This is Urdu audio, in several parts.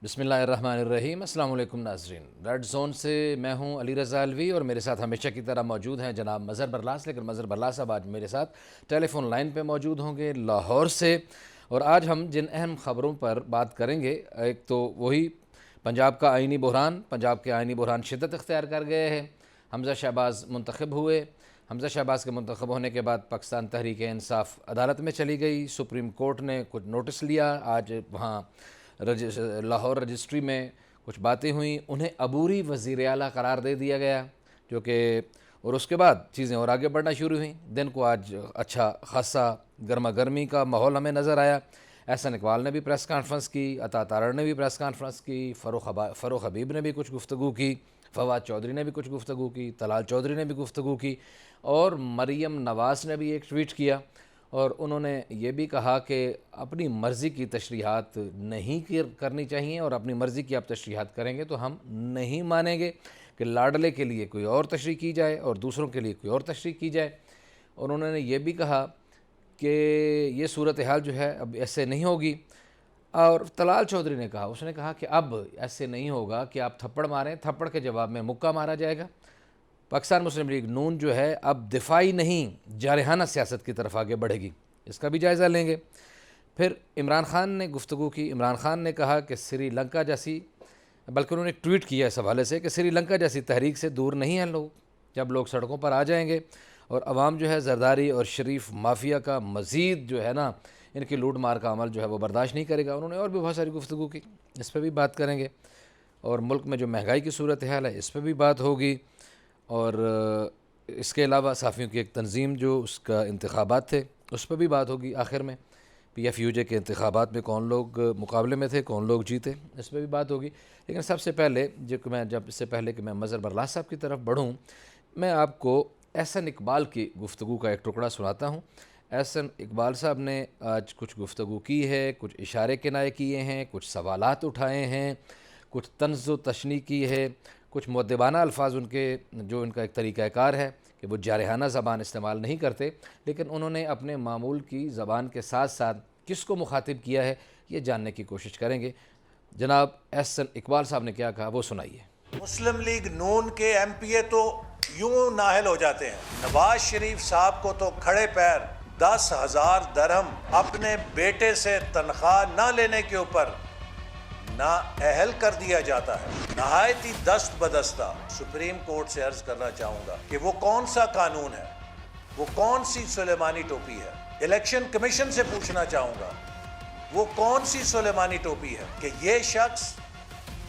بسم اللہ الرحمن الرحیم۔ السلام علیکم ناظرین، ریڈ زون سے میں ہوں علی رضا الوی اور میرے ساتھ ہمیشہ کی طرح موجود ہیں جناب مظہر برلاس، لیکن مظہر برلاس صاحب آج میرے ساتھ ٹیلی فون لائن پہ موجود ہوں گے لاہور سے، اور آج ہم جن اہم خبروں پر بات کریں گے، ایک تو وہی پنجاب کا آئینی بحران، پنجاب کے آئینی بحران شدت اختیار کر گئے ہیں، حمزہ شہباز منتخب ہوئے، حمزہ شہباز کے منتخب ہونے کے بعد پاکستان تحریک انصاف عدالت میں چلی گئی، سپریم کورٹ نے کچھ نوٹس لیا، آج وہاں لاہور رجسٹری میں کچھ باتیں ہوئیں، انہیں عبوری وزیر اعلیٰ قرار دے دیا گیا، جو کہ اور اس کے بعد چیزیں اور آگے بڑھنا شروع ہوئیں۔ دن کو آج اچھا خاصا گرما گرمی کا ماحول ہمیں نظر آیا۔ احسن اقبال نے بھی پریس کانفرنس کی، عطا تارڑ نے بھی پریس کانفرنس کی، فروخ حبیب نے بھی کچھ گفتگو کی، فواد چودھری نے بھی کچھ گفتگو کی، طلال چودھری نے بھی گفتگو کی، اور مریم نواز نے بھی ایک ٹویٹ کیا، اور انہوں نے یہ بھی کہا کہ اپنی مرضی کی تشریحات نہیں کرنی چاہیے، اور اپنی مرضی کی آپ تشریحات کریں گے تو ہم نہیں مانیں گے کہ لاڈلے کے لیے کوئی اور تشریح کی جائے اور دوسروں کے لیے کوئی اور تشریح کی جائے۔ اور انہوں نے یہ بھی کہا کہ یہ صورتحال جو ہے اب ایسے نہیں ہوگی، اور طلال چودھری نے کہا، اس نے کہا کہ اب ایسے نہیں ہوگا کہ آپ تھپڑ ماریں، تھپڑ کے جواب میں مکہ مارا جائے گا۔ پاکستان مسلم لیگ نون جو ہے اب دفاعی نہیں جارحانہ سیاست کی طرف آگے بڑھے گی، اس کا بھی جائزہ لیں گے۔ پھر عمران خان نے گفتگو کی، عمران خان نے کہا کہ سری لنکا جیسی، بلکہ انہوں نے ایک ٹویٹ کیا اس حوالے سے کہ سری لنکا جیسی تحریک سے دور نہیں ہیں لوگ، جب لوگ سڑکوں پر آ جائیں گے اور عوام جو ہے زرداری اور شریف مافیا کا مزید جو ہے نا ان کی لوٹ مار کا عمل جو ہے وہ برداشت نہیں کرے گا۔ انہوں نے اور بھی بہت ساری گفتگو کی، اس پہ بھی بات کریں گے، اور ملک میں جو مہنگائی کی صورتحال ہے اس پہ بھی بات ہوگی، اور اس کے علاوہ صحافیوں کی ایک تنظیم جو اس کا انتخابات تھے اس پہ بھی بات ہوگی، آخر میں پی ایف یو جے کے انتخابات میں کون لوگ مقابلے میں تھے، کون لوگ جیتے، اس پہ بھی بات ہوگی۔ لیکن سب سے پہلے اس سے پہلے کہ میں مظہر برلاس صاحب کی طرف بڑھوں، میں آپ کو احسن اقبال کی گفتگو کا ایک ٹکڑا سناتا ہوں۔ احسن اقبال صاحب نے آج کچھ گفتگو کی ہے، کچھ اشارے کنائے کیے ہیں، کچھ سوالات اٹھائے ہیں، کچھ طنز و تشنیع کی ہے، کچھ مؤدبانہ الفاظ ان کے جو ان کا ایک طریقہ کار ہے کہ وہ جارحانہ زبان استعمال نہیں کرتے، لیکن انہوں نے اپنے معمول کی زبان کے ساتھ ساتھ کس کو مخاطب کیا ہے یہ جاننے کی کوشش کریں گے۔ جناب احسن اقبال صاحب نے کیا کہا وہ سنائیے۔ مسلم لیگ نون کے ایم پی اے تو یوں نااہل ہو جاتے ہیں، نواز شریف صاحب کو تو کھڑے پیر 10,000 درہم اپنے بیٹے سے تنخواہ نہ لینے کے اوپر نااہل کر دیا جاتا ہے۔ نہایت ہی دست بدستہ سپریم کورٹ سے عرض کرنا چاہوں گا کہ وہ کون سا قانون ہے، وہ کون سی سلیمانی ٹوپی ہے۔ الیکشن کمیشن سے پوچھنا چاہوں گا وہ کون سی سلیمانی ٹوپی ہے کہ یہ شخص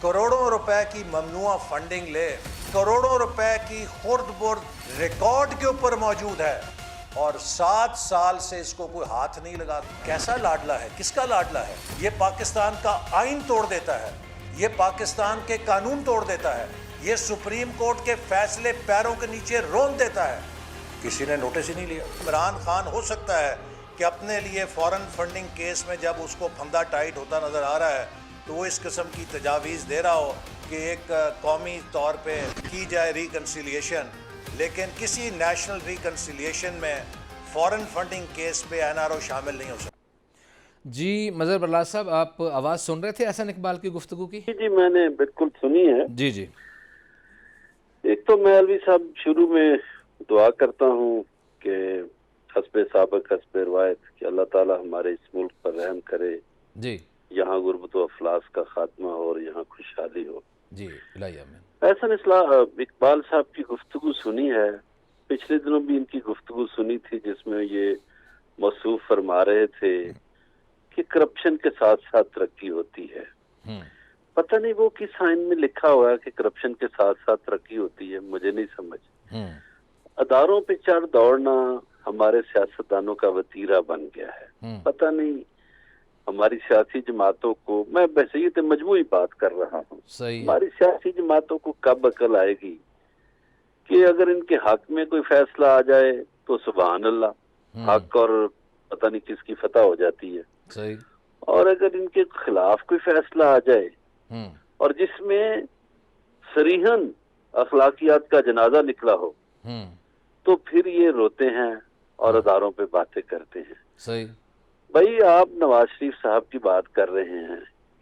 کروڑوں روپے کی ممنوع فنڈنگ لے، کروڑوں روپے کی خرد برد ریکارڈ کے اوپر موجود ہے، اور 7 سال سے اس کو کوئی ہاتھ نہیں لگا۔ کیسا لاڈلا ہے، کس کا لاڈلا ہے؟ یہ پاکستان کا آئین توڑ دیتا ہے، یہ پاکستان کے قانون توڑ دیتا ہے، یہ سپریم کورٹ کے فیصلے پیروں کے نیچے رون دیتا ہے۔ کسی نے نوٹس ہی نہیں لیا۔ عمران خان ہو سکتا ہے کہ اپنے لیے فورن فنڈنگ کیس میں جب اس کو پھندا ٹائٹ ہوتا نظر آ رہا ہے تو وہ اس قسم کی تجاویز دے رہا ہو کہ ایک قومی طور پہ کی جائے ریکنسیلیشن، لیکن کسی نیشنل ریکنسیلیشن میں فورن فنڈنگ کیس پہ این آر او شامل نہیں ہو سکتا۔ جی مظہر برلاس صاحب، آپ آواز سن رہے تھے احسن اقبال کی گفتگو کی؟ جی میں نے بالکل سنی ہے۔ جی جی، ایک تو میں الوی صاحب شروع میں دعا کرتا ہوں کہ حسب سابق حسب روایت کہ اللہ تعالی ہمارے اس ملک پر رحم کرے، جی یہاں غربت و افلاس کا خاتمہ ہو اور یہاں خوشحالی ہو۔ جی الہی آمین۔ احسن اقبال صاحب کی گفتگو سنی ہے، پچھلے دنوں بھی ان کی گفتگو سنی تھی جس میں یہ موصوف فرما رہے تھے کہ کرپشن کے ساتھ ساتھ ترقی ہوتی ہے۔ پتہ نہیں وہ کس آئین میں لکھا ہوا ہے کہ کرپشن کے ساتھ ساتھ ترقی ہوتی ہے، مجھے نہیں سمجھ۔ اداروں پہ چڑھ دوڑنا ہمارے سیاستدانوں کا وتیرہ بن گیا ہے۔ پتہ نہیں ہماری سیاسی جماعتوں کو، میں بحثیت مجموعی بات کر رہا ہوں، ہماری سیاسی جماعتوں کو کب عقل آئے گی کہ اگر ان کے حق میں کوئی فیصلہ آ جائے تو سبحان اللہ، حق اور پتہ نہیں کس کی فتح ہو جاتی ہے، صحیح، اور اگر ان کے خلاف کوئی فیصلہ آ جائے اور جس میں صریحاً اخلاقیات کا جنازہ نکلا ہو تو پھر یہ روتے ہیں اور اداروں پہ باتیں کرتے ہیں۔ صحیح، بھائی آپ نواز شریف صاحب کی بات کر رہے ہیں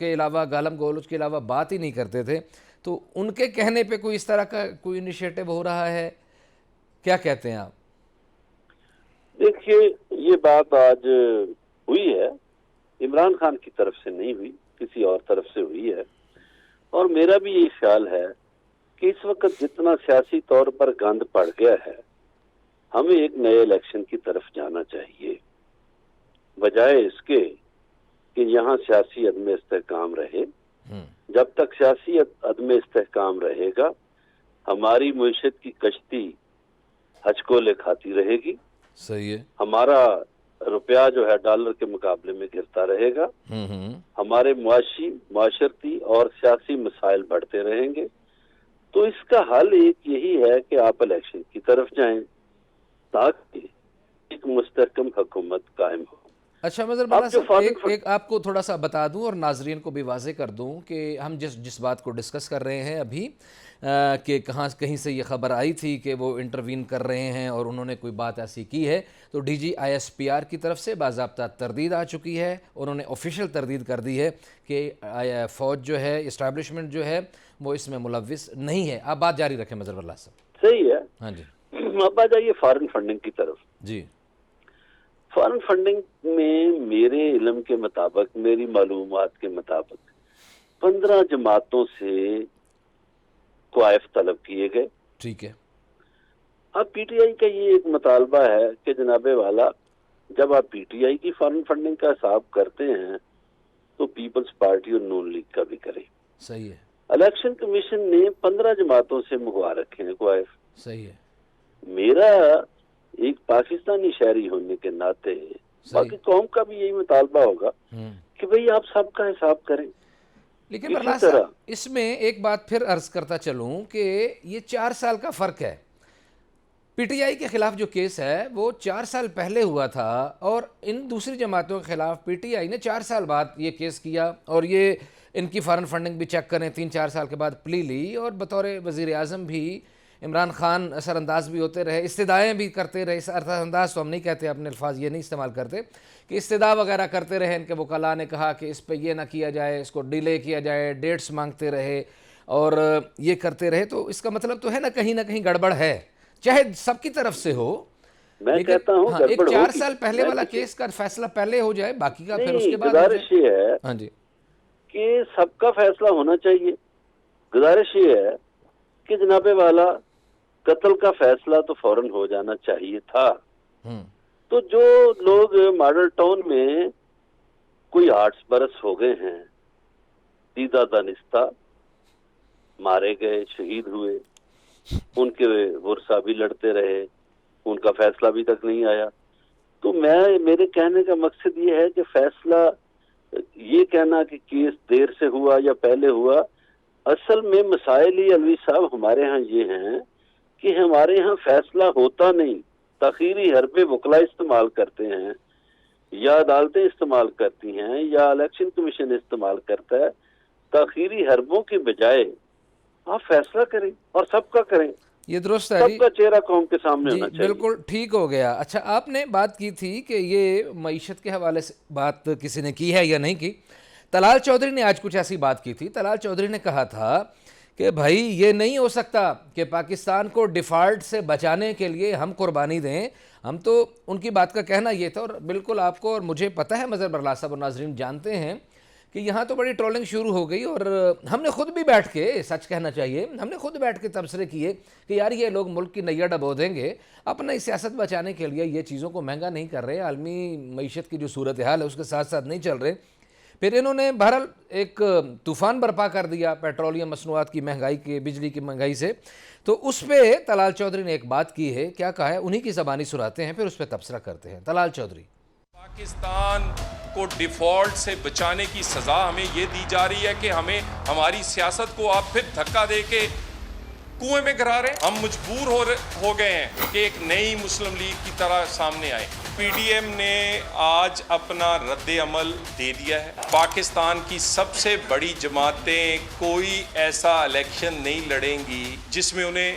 کے علاوہ گالم گلوچ کے علاوہ بات ہی نہیں کرتے تھے، تو ان کے کہنے پہ کوئی اس طرح کا کوئی انیشیٹو ہو رہا ہے؟ کیا کہتے ہیں آپ؟ دیکھیے یہ بات آج ہوئی ہے، عمران خان کی طرف سے نہیں ہوئی، کسی اور طرف سے ہوئی ہے، اور میرا بھی یہی خیال ہے کہ اس وقت جتنا سیاسی طور پر گند پڑ گیا ہے، ہمیں ایک نئے الیکشن کی طرف جانا چاہیے، بجائے اس کے کہ یہاں سیاسی عدم استحکام رہے۔ جب تک سیاسی عدم استحکام رہے گا، ہماری معیشت کی کشتی ہچکولے کھاتی رہے گی، صحیح ہے، ہمارا روپیہ جو ہے ڈالر کے مقابلے میں گرتا رہے گا، ہمارے معاشرتی اور سیاسی مسائل بڑھتے رہیں گے۔ تو اس کا حل ایک یہی ہے کہ آپ الیکشن کی طرف جائیں تاکہ ایک مستحکم حکومت قائم ہو۔ اچھا مظہر برلا صاحب، ایک آپ کو تھوڑا سا بتا دوں اور ناظرین کو بھی واضح کر دوں کہ ہم جس بات کو ڈسکس کر رہے ہیں ابھی، کہ کہیں سے یہ خبر آئی تھی کہ وہ انٹروین کر رہے ہیں اور انہوں نے کوئی بات ایسی کی ہے، تو D G I S P R کی طرف سے باضابطہ تردید آ چکی ہے، انہوں نے آفیشیل تردید کر دی ہے کہ فوج جو ہے، اسٹیبلشمنٹ جو ہے، وہ اس میں ملوث نہیں ہے۔ آپ بات جاری رکھیں مظہر برلا صاحب۔ صحیح ہے، ہاں جی، اب آ جائیے فارن فنڈنگ کی طرف۔ جی، فارن فنڈنگ میں میرے علم کے مطابق، میری معلومات کے مطابق 15 جماعتوں سے کوائف طلب کیے گئے۔ ٹھیک ہے، اب پی ٹی آئی کا یہ ایک مطالبہ ہے کہ جناب والا، جب آپ پی ٹی آئی کی فارن فنڈنگ کا حساب کرتے ہیں تو پیپلز پارٹی اور نون لیگ کا بھی کریں۔ صحیح ہے، الیکشن کمیشن نے 15 جماعتوں سے منگوا رکھے ہیں کوائف۔ صحیح ہے، میرا ایک پاکستانی شہری ہونے کے ناطے باقی قوم کا بھی یہی مطالبہ ہوگا کہ بھئی آپ سب کا حساب کریں۔ لیکن برلا صاحب اس میں ایک بات پھر عرض کرتا چلوں کہ یہ 4 سال کا فرق ہے۔ پی ٹی آئی کے خلاف جو کیس ہے وہ 4 سال پہلے ہوا تھا، اور ان دوسری جماعتوں کے خلاف پی ٹی آئی نے 4 سال بعد یہ کیس کیا، اور یہ ان کی فارن فنڈنگ بھی چیک کریں، 3-4 سال کے بعد پلی لی، اور بطور وزیر اعظم بھی عمران خان اثر انداز بھی ہوتے رہے، استدعائیں بھی کرتے رہے۔ اثر انداز تو ہم نہیں کہتے، اپنے الفاظ یہ نہیں استعمال کرتے، کہ استدعا وغیرہ کرتے رہے۔ ان کے وکلاء نے کہا کہ اس پہ یہ نہ کیا جائے، اس کو ڈیلے کیا جائے، ڈیٹس مانگتے رہے اور یہ کرتے رہے۔ تو اس کا مطلب تو ہے نا کہیں گڑبڑ ہے، چاہے سب کی طرف سے ہو۔ میں کہتا ہوں ایک 4 سال پہلے والا کیس کا فیصلہ پہلے ہو جائے، باقی کا پھر اس کے بعد گزارش یہ ہے ہاں جی کہ سب کا فیصلہ ہونا چاہیے۔ گزارش یہ ہے کہ جناب والا قتل کا فیصلہ تو فوراً ہو جانا چاہیے تھا۔ تو جو لوگ ماڈل ٹاؤن میں کوئی 8 برس ہو گئے ہیں، دیدہ دانستہ مارے گئے، شہید ہوئے، ان کے ورثہ بھی لڑتے رہے، ان کا فیصلہ ابھی تک نہیں آیا۔ تو میرے کہنے کا مقصد یہ ہے کہ فیصلہ، یہ کہنا کہ کیس دیر سے ہوا یا پہلے ہوا، اصل میں مسائل ہی علوی صاحب ہمارے ہاں یہ ہیں کہ ہمارے ہاں فیصلہ ہوتا نہیں، تاخیری حرب وکلا استعمال کرتے ہیں، یا عدالتیں استعمال کرتی ہیں، یا الیکشن کمیشن استعمال کرتا ہے۔ تاخیری حربوں کے بجائے آپ فیصلہ کریں اور سب کا کریں، یہ درست ہے، سب کا چہرہ قوم کے سامنے ہونا چاہیے۔ بالکل ٹھیک ہو گیا۔ اچھا، آپ نے بات کی تھی کہ یہ معیشت کے حوالے سے بات کسی نے کی ہے یا نہیں کی۔ طلال چودھری نے آج کچھ ایسی بات کی تھی۔ طلال چودھری نے کہا تھا کہ بھائی یہ نہیں ہو سکتا کہ پاکستان کو ڈیفالٹ سے بچانے کے لیے ہم قربانی دیں۔ ہم تو ان کی بات کا کہنا یہ تھا، اور بالکل آپ کو اور مجھے پتہ ہے، مظہر برلا صاحب اور ناظرین جانتے ہیں کہ یہاں تو بڑی ٹرولنگ شروع ہو گئی، اور ہم نے خود بھی بیٹھ کے، سچ کہنا چاہیے، ہم نے خود بیٹھ کے تبصرے کیے کہ یار یہ لوگ ملک کی نیا ڈبو دیں گے، اپنا سیاست بچانے کے لیے یہ چیزوں کو مہنگا نہیں کر رہے، عالمی معیشت کی جو صورتحال ہے اس کے ساتھ ساتھ نہیں چل رہے۔ پھر انہوں نے بہرحال ایک طوفان برپا کر دیا پیٹرولیم مصنوعات کی مہنگائی کے، بجلی کی مہنگائی سے۔ تو اس پہ طلال چودھری نے ایک بات کی ہے، کیا کہا ہے انہی کی زبانی سناتے ہیں، پھر اس پہ تبصرہ کرتے ہیں۔ طلال چودھری: پاکستان کو ڈیفالٹ سے بچانے کی سزا ہمیں یہ دی جا رہی ہے کہ ہمیں ہماری سیاست کو آپ پھر دھکا دے کے کنویں میں گرا رہے ہیں۔ ہم مجبور ہو گئے ہیں کہ ایک نئی مسلم لیگ کی طرح سامنے آئے۔ پی ڈی ایم نے آج اپنا رد عمل دے دیا ہے۔ پاکستان کی سب سے بڑی جماعتیں کوئی ایسا الیکشن نہیں لڑیں گی جس میں انہیں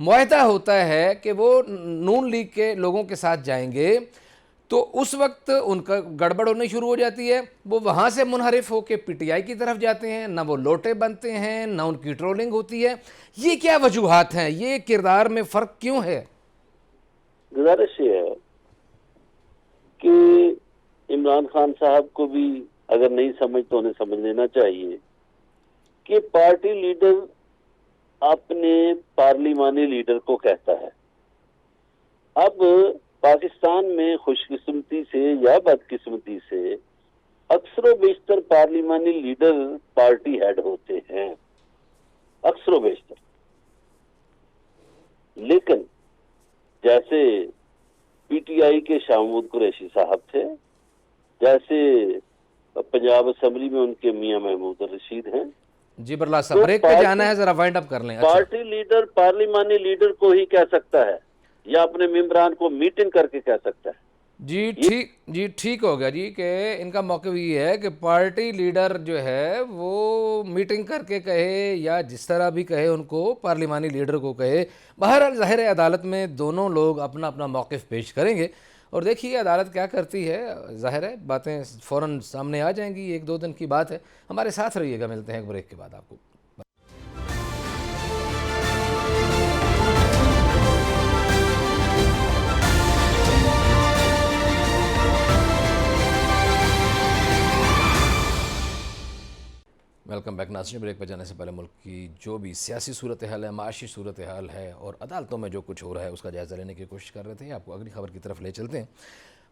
معاہدہ ہوتا ہے کہ وہ نون لیگ کے لوگوں کے ساتھ جائیں گے تو اس وقت ان کا گڑبڑ ہونی شروع ہو جاتی ہے، وہ وہاں سے منحرف ہو کے پی ٹی آئی کی طرف جاتے ہیں، نہ وہ لوٹے بنتے ہیں نہ ان کی ٹرولنگ ہوتی ہے. یہ کیا وجوہات ہیں؟ یہ کردار میں فرق کیوں ہے؟ گزارش یہ ہے کہ عمران خان صاحب کو بھی اگر نہیں سمجھ تو انہیں سمجھ لینا چاہیے کہ پارٹی لیڈر اپنے پارلیمانی لیڈر کو کہتا ہے. اب پاکستان میں خوش قسمتی سے یا بدقسمتی سے اکثر و بیشتر پارلیمانی لیڈر پارٹی ہیڈ ہوتے ہیں، اکثر و بیشتر. لیکن جیسے پی ٹی آئی کے شاہ محمود قریشی صاحب تھے، جیسے پنجاب اسمبلی میں ان کے میاں محمود الرشید ہیں. جی برلاس صاحب بریک پہ جانا ہے، ذرا وائنڈ اپ کر لیں. پارٹی لیڈر پارلیمانی لیڈر کو ہی کہہ سکتا ہے یا اپنے ممبران کو میٹنگ کر کے کہہ سکتا ہے. جی ٹھیک ہو گیا جی کہ ان کا موقف یہ ہے کہ پارٹی لیڈر جو ہے وہ میٹنگ کر کے کہے یا جس طرح بھی کہے، ان کو پارلیمانی لیڈر کو کہے. بہرحال ظاہر ہے عدالت میں دونوں لوگ اپنا اپنا موقف پیش کریں گے اور دیکھیے عدالت کیا کرتی ہے. ظاہر ہے باتیں فوراً سامنے آ جائیں گی، 1-2 دن کی بات ہے. ہمارے ساتھ رہیے گا، ملتے ہیں ایک بریک کے بعد آپ کو. ویلکم بیک ناظرین. بریک پہ جانے سے پہلے ملک کی جو بھی سیاسی صورتحال ہے، معاشی صورتحال ہے اور عدالتوں میں جو کچھ ہو رہا ہے اس کا جائزہ لینے کی کوشش کر رہے تھے. آپ کو اگلی خبر کی طرف لے چلتے ہیں.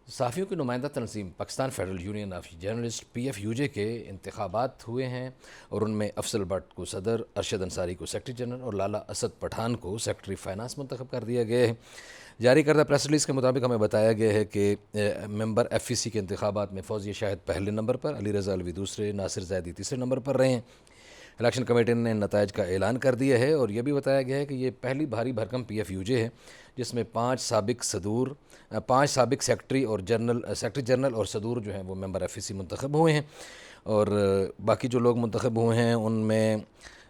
صحافیوں کی نمائندہ تنظیم Pakistan federal union of journalist PFUJ کے انتخابات ہوئے ہیں اور ان میں افضل بٹ کو صدر، ارشد انصاری کو سیکرٹری جنرل اور لالا اسد پٹھان کو سیکرٹری فائنانس منتخب کر دیا گیا ہے. جاری کردہ پریس ریلیز کے مطابق ہمیں بتایا گیا ہے کہ ممبر FEC کے انتخابات میں فوزیہ شاہد پہلے نمبر پر، علی رضا الوی دوسرے، ناصر زیدی تیسرے نمبر پر رہے ہیں. الیکشن کمیٹی نے نتائج کا اعلان کر دیا ہے اور یہ بھی بتایا گیا ہے کہ یہ پہلی بھاری بھرکم PFUJ ہے جس میں 5 سابق سیکرٹری جنرل اور صدور جو ہیں وہ ممبر FEC منتخب ہوئے ہیں. اور باقی جو لوگ منتخب ہوئے ہیں ان میں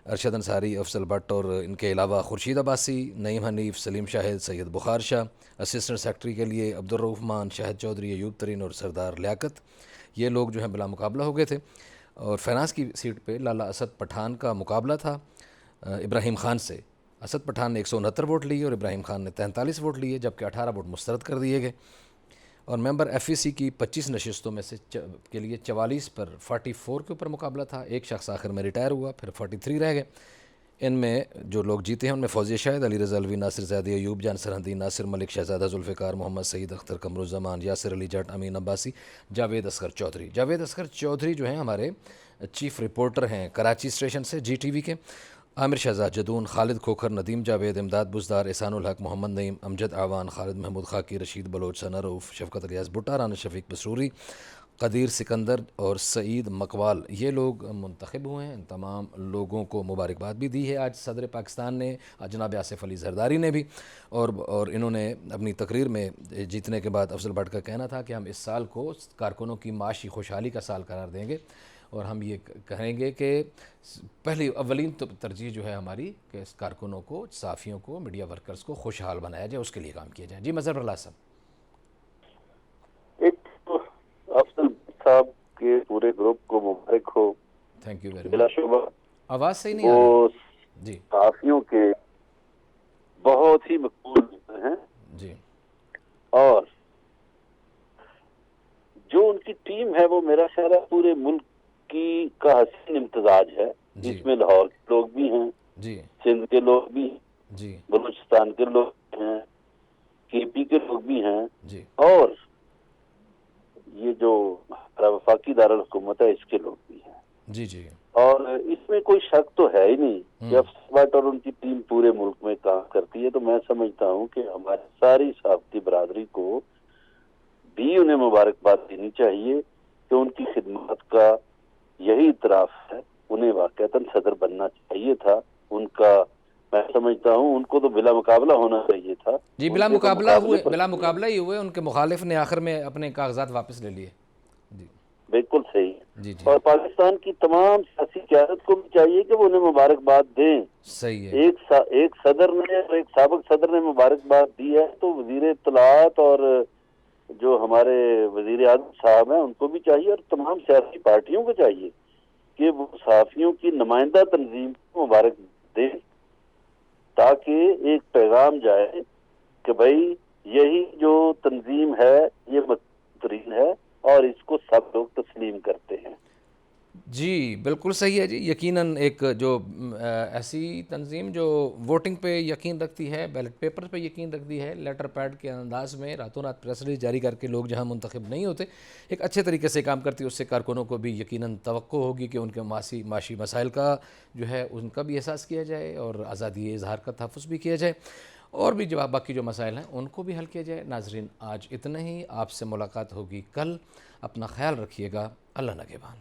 ارشد انصاری، افضل بٹ اور ان کے علاوہ خورشید عباسی، نعیم حنیف، سلیم شاہد، سید بخار شاہ. اسسٹنٹ سیکرٹری کے لیے عبدالرؤف مان، شاہد چودھری، ایوب ترین اور سردار لیاقت، یہ لوگ جو ہیں بلا مقابلہ ہو گئے تھے. اور فائنانس کی سیٹ پہ لالا اسد پٹھان کا مقابلہ تھا ابراہیم خان سے. اسد پٹھان نے 169 ووٹ لیے اور ابراہیم خان نے 43 ووٹ لیے، جبکہ 18 ووٹ مسترد کر دیے گئے. اور ممبر FEC کی 25 نشستوں میں سے کے لیے 44 پر 44 کے اوپر مقابلہ تھا. ایک شخص آخر میں ریٹائر ہوا، پھر 43 رہ گئے. ان میں جو لوگ جیتے ہیں ان میں فوزیہ شاہد، علی رضا الوی، ناصر زیدی، ایوب جان سرحدی، ناصر ملک، شہزادہ ذوالفقار، محمد سعید اختر، قمرالزمان، یاسر علی جٹ، امین عباسی، جاوید اصغر چودھری. جاوید اصغر چودھری جو ہیں ہمارے چیف رپورٹر ہیں کراچی اسٹیشن سے GTV کے. عامر شہزاد جدون، خالد کھوکھر، ندیم جاوید، امداد بزدار، احسان الحق، محمد نعیم، امجد اعوان، خالد محمود خاکی، رشید بلوچ، ثنا رؤوف، شفقت الیاس بھٹا، رانا شفیق بسروری، قدیر سکندر اور سعید مقوال، یہ لوگ منتخب ہوئے ہیں. ان تمام لوگوں کو مبارکباد بھی دی ہے آج صدر پاکستان نے، جناب آصف علی زرداری نے بھی. اور انہوں نے اپنی تقریر میں جیتنے کے بعد افضل بٹ کا کہنا تھا کہ ہم اس سال کو کارکنوں کی معاشی خوشحالی کا سال قرار دیں گے اور ہم یہ کہیں گے کہ اولین ترجیح جو ہے ہماری کہ اس کارکنوں کو، صحافیوں کو، میڈیا ورکرز کو خوشحال بنایا جائے، اس کے لیے کام کیا جائے. جی مظہر برلاس صاحب. ایک افضل صاحب کے پورے گروپ کو مبارک ہو. تھینک یو ویری بلا مچ. شبہ آواز صحیح نہیں آ رہی. جی صحافیوں کے بہت ہی مقبول ہیں جی. اور جو ان کی ٹیم ہے وہ میرا خیال ہے پورے ملک کی کا حسین امتزاج ہے. اس میں لاہور کے لوگ بھی ہیں، جی سندھ کے لوگ بھی ہیں، جی بلوچستان کے لوگ ہیں، KP کے لوگ بھی ہیں، جی اور یہ جو وفاقی دارالحکومت ہے اس کے لوگ بھی ہیں. جی جی. اور اس میں کوئی شک تو ہے ہی نہیں کہ افضل بٹ اور ان کی ٹیم پورے ملک میں کام کرتی ہے. تو میں سمجھتا ہوں کہ ہماری ساری صحافتی برادری کو بھی انہیں مبارکباد دینی چاہیے کہ ان کی خدمات کا یہی اعتراف ہے. انہیں واقعتاً صدر بننا چاہیے تھا. ان کا میں سمجھتا ہوں ان کو تو بلا مقابلہ ہونا چاہیے تھا. جی بلا مقابلہ ہی ہوئے. ان کے مخالف نے آخر میں اپنے کاغذات واپس لے لیے. جی بالکل صحیح. جی جی اور پاکستان کی تمام سیاسی قیادت کو بھی چاہیے کہ وہ انہیں مبارکباد دیں. صحیح ہے. ایک صدر نے اور ایک سابق صدر نے مبارکباد دی ہے تو وزیر اطلاعات اور جو ہمارے وزیر اعظم صاحب ہیں ان کو بھی چاہیے اور تمام سیاسی پارٹیوں کو چاہیے کہ وہ صحافیوں کی نمائندہ تنظیم کو مبارک دیں تاکہ ایک پیغام جائے کہ بھائی یہی جو تنظیم ہے یہ بہترین ہے اور اس کو سب لوگ تسلیم کرتے ہیں. جی بالکل صحیح ہے جی. یقیناً ایک جو ایسی تنظیم جو ووٹنگ پہ یقین رکھتی ہے, بیلٹ پیپر پہ یقین رکھتی ہے, لیٹر پیڈ کے انداز میں راتوں رات پریس ریلیز جاری کر کے لوگ جہاں منتخب نہیں ہوتے ایک اچھے طریقے سے کام کرتی ہے, اس سے کارکنوں کو بھی یقیناً توقع ہوگی کہ ان کے معاشی مسائل کا جو ہے ان کا بھی احساس کیا جائے اور آزادی اظہار کا تحفظ بھی کیا جائے اور بھی جو باقی جو مسائل ہیں ان کو بھی حل کیا جائے. ناظرین آج اتنا ہی, آپ سے ملاقات ہوگی کل. اپنا خیال رکھیے گا. اللہ نگہبان.